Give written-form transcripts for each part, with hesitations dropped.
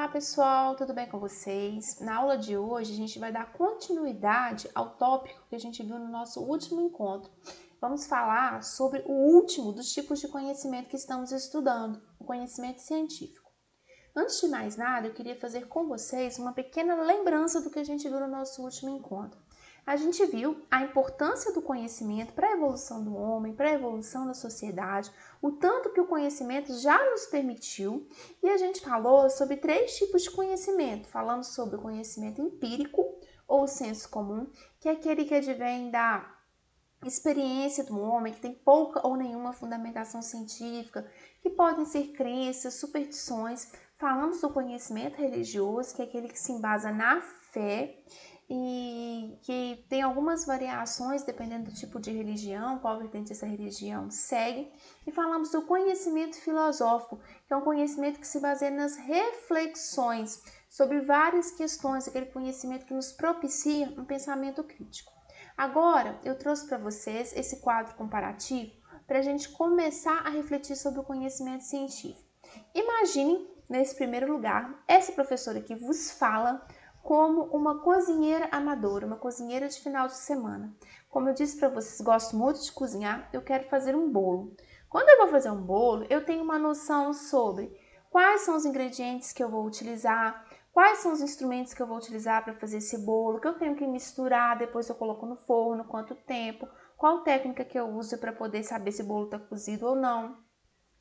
pessoal, tudo bem com vocês? Na aula de hoje a gente vai dar continuidade ao tópico que a gente viu no nosso último encontro. Vamos falar sobre o último dos tipos de conhecimento que estamos estudando, o conhecimento científico. Antes de mais nada, eu queria fazer com vocês uma pequena lembrança do que a gente viu no nosso último encontro. A gente viu a importância do conhecimento para a evolução do homem, para a evolução da sociedade, o tanto que o conhecimento já nos permitiu, e a gente falou sobre 3 tipos de conhecimento. Falamos sobre o conhecimento empírico, ou senso comum, que é aquele que advém da experiência do homem, que tem pouca ou nenhuma fundamentação científica, que podem ser crenças, superstições. Falamos do conhecimento religioso, que é aquele que se embasa na fé, e que tem algumas variações dependendo do tipo de religião, qual vertente essa religião segue. E falamos do conhecimento filosófico, que é um conhecimento que se baseia nas reflexões sobre várias questões, aquele conhecimento que nos propicia um pensamento crítico. Agora, eu trouxe para vocês esse quadro comparativo para a gente começar a refletir sobre o conhecimento científico. Imaginem, nesse primeiro lugar, essa professora que vos fala como uma cozinheira amadora, uma cozinheira de final de semana. Como eu disse para vocês, gosto muito de cozinhar, eu quero fazer um bolo. Quando eu vou fazer um bolo, eu tenho uma noção sobre quais são os ingredientes que eu vou utilizar, quais são os instrumentos que eu vou utilizar para fazer esse bolo, que eu tenho que misturar, depois eu coloco no forno, quanto tempo, qual técnica que eu uso para poder saber se o bolo está cozido ou não.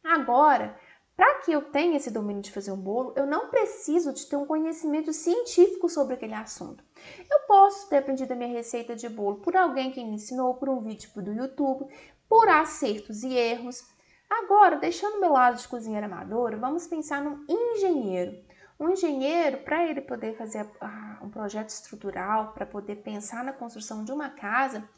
Agora, para que eu tenha esse domínio de fazer um bolo, eu não preciso de ter um conhecimento científico sobre aquele assunto. Eu posso ter aprendido a minha receita de bolo por alguém que me ensinou, por um vídeo do YouTube, por acertos e erros. Agora, deixando meu lado de cozinheira amadora, vamos pensar num engenheiro. Um engenheiro, para ele poder fazer um projeto estrutural, para poder pensar na construção de uma casa,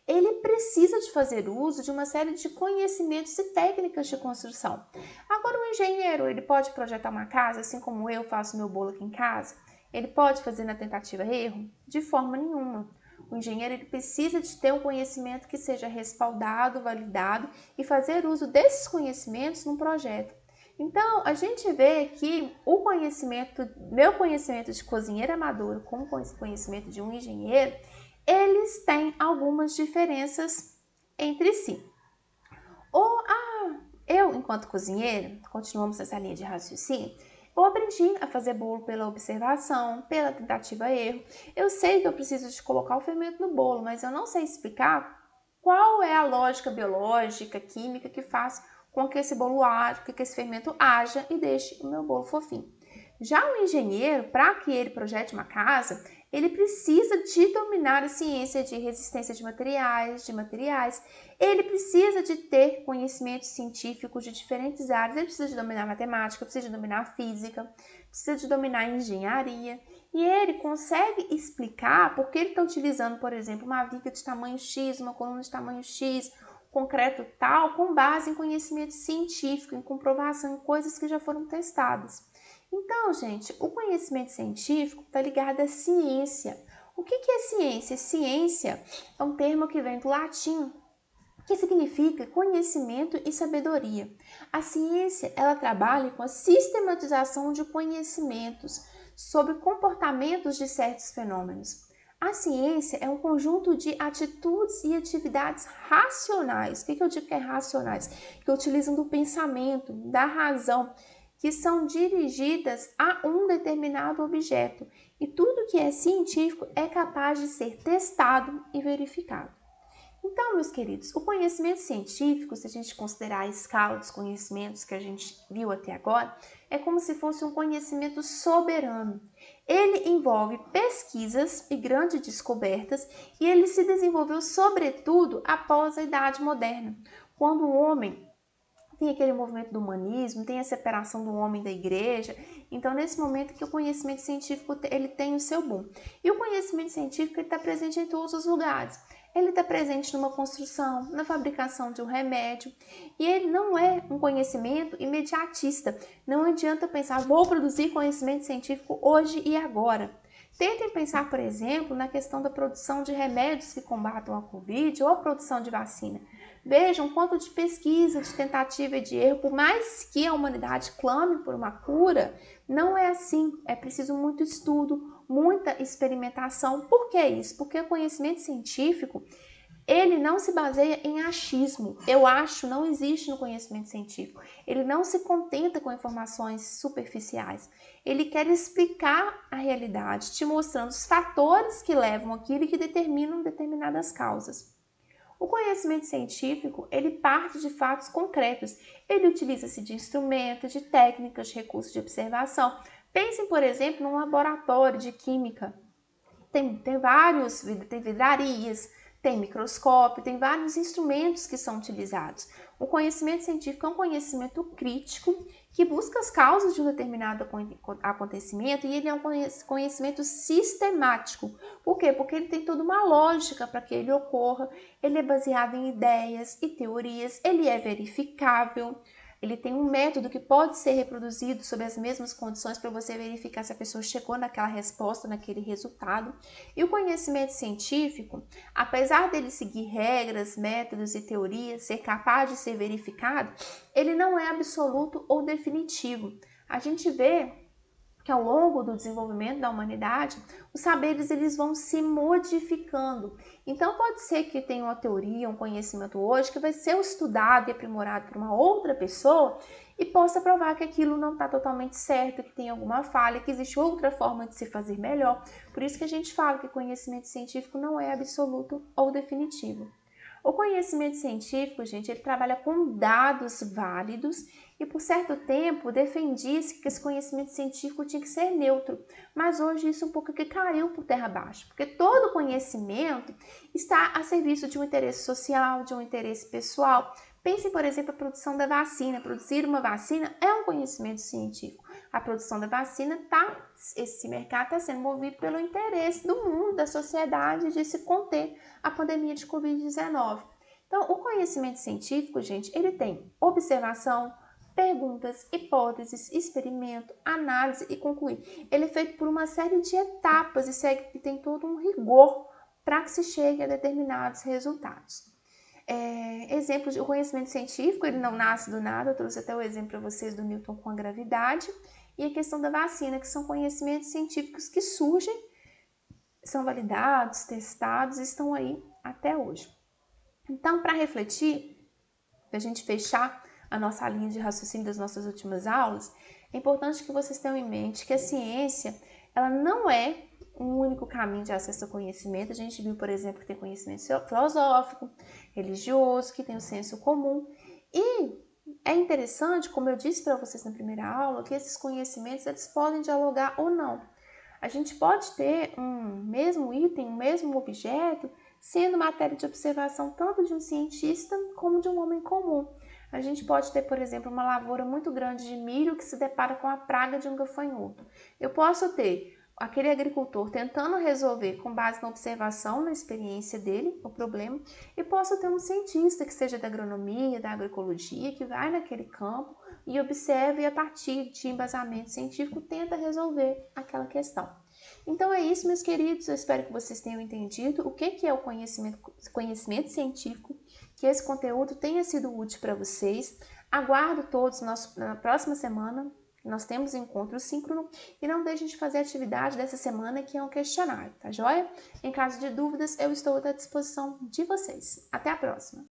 ele precisa de fazer uso de uma série de conhecimentos e técnicas de construção. Agora, o engenheiro, ele pode projetar uma casa, assim como eu faço meu bolo aqui em casa? Ele pode fazer na tentativa e erro? De forma nenhuma. O engenheiro, ele precisa de ter um conhecimento que seja respaldado, validado e fazer uso desses conhecimentos num projeto. Então, a gente vê que o conhecimento, meu conhecimento de cozinheiro amador com o conhecimento de um engenheiro, eles têm algumas diferenças entre si. Eu, enquanto cozinheira, continuamos essa linha de raciocínio, eu aprendi a fazer bolo pela observação, pela tentativa e erro. Eu sei que eu preciso de colocar o fermento no bolo, mas eu não sei explicar qual é a lógica biológica, química que faz com que esse bolo age, que esse fermento haja e deixe o meu bolo fofinho. Já o engenheiro, para que ele projete uma casa, ele precisa de dominar a ciência de resistência de materiais, ele precisa de ter conhecimentos científicos de diferentes áreas, ele precisa de dominar matemática, precisa de dominar física, precisa de dominar engenharia, e ele consegue explicar porque ele está utilizando, por exemplo, uma viga de tamanho X, uma coluna de tamanho X, concreto tal, com base em conhecimento científico, em comprovação, em coisas que já foram testadas. Então, gente, o conhecimento científico está ligado à ciência. O que é ciência? Ciência é um termo que vem do latim, que significa conhecimento e sabedoria. A ciência, ela trabalha com a sistematização de conhecimentos sobre comportamentos de certos fenômenos. A ciência é um conjunto de atitudes e atividades racionais. O que eu digo que é racionais? Que utilizam do pensamento, da razão, que são dirigidas a um determinado objeto. E tudo que é científico é capaz de ser testado e verificado. Então, meus queridos, o conhecimento científico, se a gente considerar a escala dos conhecimentos que a gente viu até agora, é como se fosse um conhecimento soberano. Ele envolve pesquisas e grandes descobertas e ele se desenvolveu sobretudo após a Idade Moderna, quando o homem tem aquele movimento do humanismo, tem a separação do homem da igreja. Então, nesse momento que o conhecimento científico ele tem o seu boom. E o conhecimento científico está presente em todos os lugares. Ele está presente numa construção, na fabricação de um remédio. E ele não é um conhecimento imediatista. Não adianta pensar, vou produzir conhecimento científico hoje e agora. Tentem pensar, por exemplo, na questão da produção de remédios que combatam a Covid ou a produção de vacina. Vejam quanto de pesquisa, de tentativa e de erro, por mais que a humanidade clame por uma cura, não é assim. É preciso muito estudo, muita experimentação. Por que isso? Porque o conhecimento científico, ele não se baseia em achismo. Eu acho, não existe no conhecimento científico. Ele não se contenta com informações superficiais. Ele quer explicar a realidade, te mostrando os fatores que levam aquilo e que determinam determinadas causas. O conhecimento científico, ele parte de fatos concretos. Ele utiliza-se de instrumentos, de técnicas, de recursos de observação. Pensem, por exemplo, num laboratório de química. Tem vidrarias, tem microscópio, tem vários instrumentos que são utilizados. O conhecimento científico é um conhecimento crítico que busca as causas de um determinado acontecimento e ele é um conhecimento sistemático. Por quê? Porque ele tem toda uma lógica para que ele ocorra, ele é baseado em ideias e teorias, ele é verificável. Ele tem um método que pode ser reproduzido sob as mesmas condições para você verificar se a pessoa chegou naquela resposta, naquele resultado. E o conhecimento científico, apesar dele seguir regras, métodos e teorias, ser capaz de ser verificado, ele não é absoluto ou definitivo. A gente vê que ao longo do desenvolvimento da humanidade, os saberes eles vão se modificando. Então pode ser que tenha uma teoria, um conhecimento hoje que vai ser estudado e aprimorado por uma outra pessoa e possa provar que aquilo não está totalmente certo, que tem alguma falha, que existe outra forma de se fazer melhor. Por isso que a gente fala que conhecimento científico não é absoluto ou definitivo. O conhecimento científico, gente, ele trabalha com dados válidos e por certo tempo defendia-se que esse conhecimento científico tinha que ser neutro, mas hoje isso um pouco que caiu por terra abaixo, porque todo conhecimento está a serviço de um interesse social, de um interesse pessoal. Pensem, por exemplo, a produção da vacina. Produzir uma vacina é um conhecimento científico. A produção da vacina esse mercado está sendo movido pelo interesse do mundo, da sociedade, de se conter a pandemia de Covid-19. Então, o conhecimento científico, gente, ele tem observação, perguntas, hipóteses, experimento, análise e concluir. Ele é feito por uma série de etapas e tem todo um rigor para que se chegue a determinados resultados. Exemplos do conhecimento científico, ele não nasce do nada, eu trouxe até o exemplo para vocês do Newton com a gravidade, e a questão da vacina, que são conhecimentos científicos que surgem, são validados, testados e estão aí até hoje. Então, para refletir, para a gente fechar a nossa linha de raciocínio das nossas últimas aulas, é importante que vocês tenham em mente que a ciência, ela não é um único caminho de acesso ao conhecimento. A gente viu, por exemplo, que tem conhecimento filosófico, religioso, que tem o senso comum. E é interessante, como eu disse para vocês na primeira aula, que esses conhecimentos eles podem dialogar ou não. A gente pode ter um mesmo item, um mesmo objeto, sendo matéria de observação tanto de um cientista como de um homem comum. A gente pode ter, por exemplo, uma lavoura muito grande de milho que se depara com a praga de um gafanhoto. Eu posso ter aquele agricultor tentando resolver com base na observação, na experiência dele, o problema, e posso ter um cientista que seja da agronomia, da agroecologia, que vai naquele campo e observa e a partir de embasamento científico tenta resolver aquela questão. Então é isso, meus queridos, eu espero que vocês tenham entendido o que é o conhecimento científico, que esse conteúdo tenha sido útil para vocês. Aguardo todos na próxima semana. Nós temos encontro síncrono e não deixem de fazer a atividade dessa semana que é um questionário, tá joia? Em caso de dúvidas, eu estou à disposição de vocês. Até a próxima!